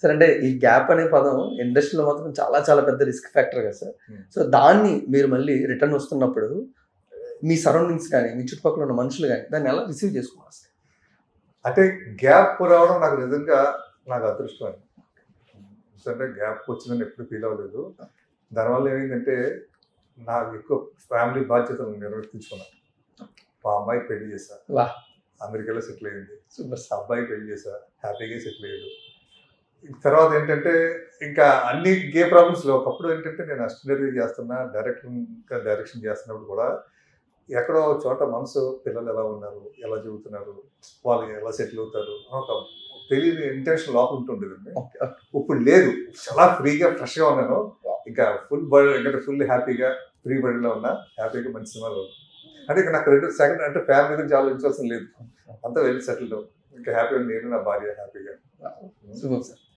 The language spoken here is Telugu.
సార్ అంటే ఈ గ్యాప్ అనే పదం ఇండస్ట్రీలో మాత్రం చాలా చాలా పెద్ద రిస్క్ ఫ్యాక్టర్ కదా సార్. సో దాన్ని మీరు మళ్ళీ రిటర్న్ వస్తున్నప్పుడు మీ సరౌండింగ్స్ కానీ మీ చుట్టుపక్కల ఉన్న మనుషులు కానీ దాన్ని ఎలా రిసీవ్ చేసుకున్నారు సార్? అంటే గ్యాప్ రావడం నాకు నిజంగా నాకు అదృష్టం అండి. అంటే గ్యాప్ వచ్చిందని ఎప్పుడు ఫీల్ అవ్వలేదు. దానివల్ల ఏమైందంటే నాకు ఎక్కువ ఫ్యామిలీ బాధ్యతలు నిర్వర్తించుకున్నాను. మా అమ్మాయి పెళ్లి చేశా, వాహ్, అమెరికాలో సెటిల్ అయింది. సూపర్. అబ్బాయి పెళ్లి చేశా, హ్యాపీగా సెటిల్ అయ్యాడు. తర్వాత ఏంటంటే ఇంకా అన్ని గే ప్రాబ్లమ్స్ లేవు. ఒకప్పుడు ఏంటంటే నేను అసిస్టెంట్ చేస్తున్నా, డైరెక్షన్ చేస్తున్నప్పుడు కూడా ఎక్కడో ఒక చోట మనసు పిల్లలు ఎలా ఉన్నారు, ఎలా చదువుతున్నారు, వాళ్ళు ఎలా సెటిల్ అవుతారు ఒక తెలియని ఇంటెన్షన్ లోపల ఉంటుండేదండి. ఇప్పుడు లేదు, చాలా ఫ్రీగా ఫ్రెష్గా ఉన్నాను. ఇంకా ఫుల్ హ్యాపీగా ఫ్రీ బర్డ్లో ఉన్నా, హ్యాపీగా మంచి సినిమాలు. అంటే ఇక నాకు సెకండ్ అంటే ఫ్యామిలీ గురించి ఆలోచించాల్సిన లేదు, అంతా వెళ్ళి సెటిల్ ఇంకా హ్యాపీగా నేను నా భార్య హ్యాపీగా. Super sir.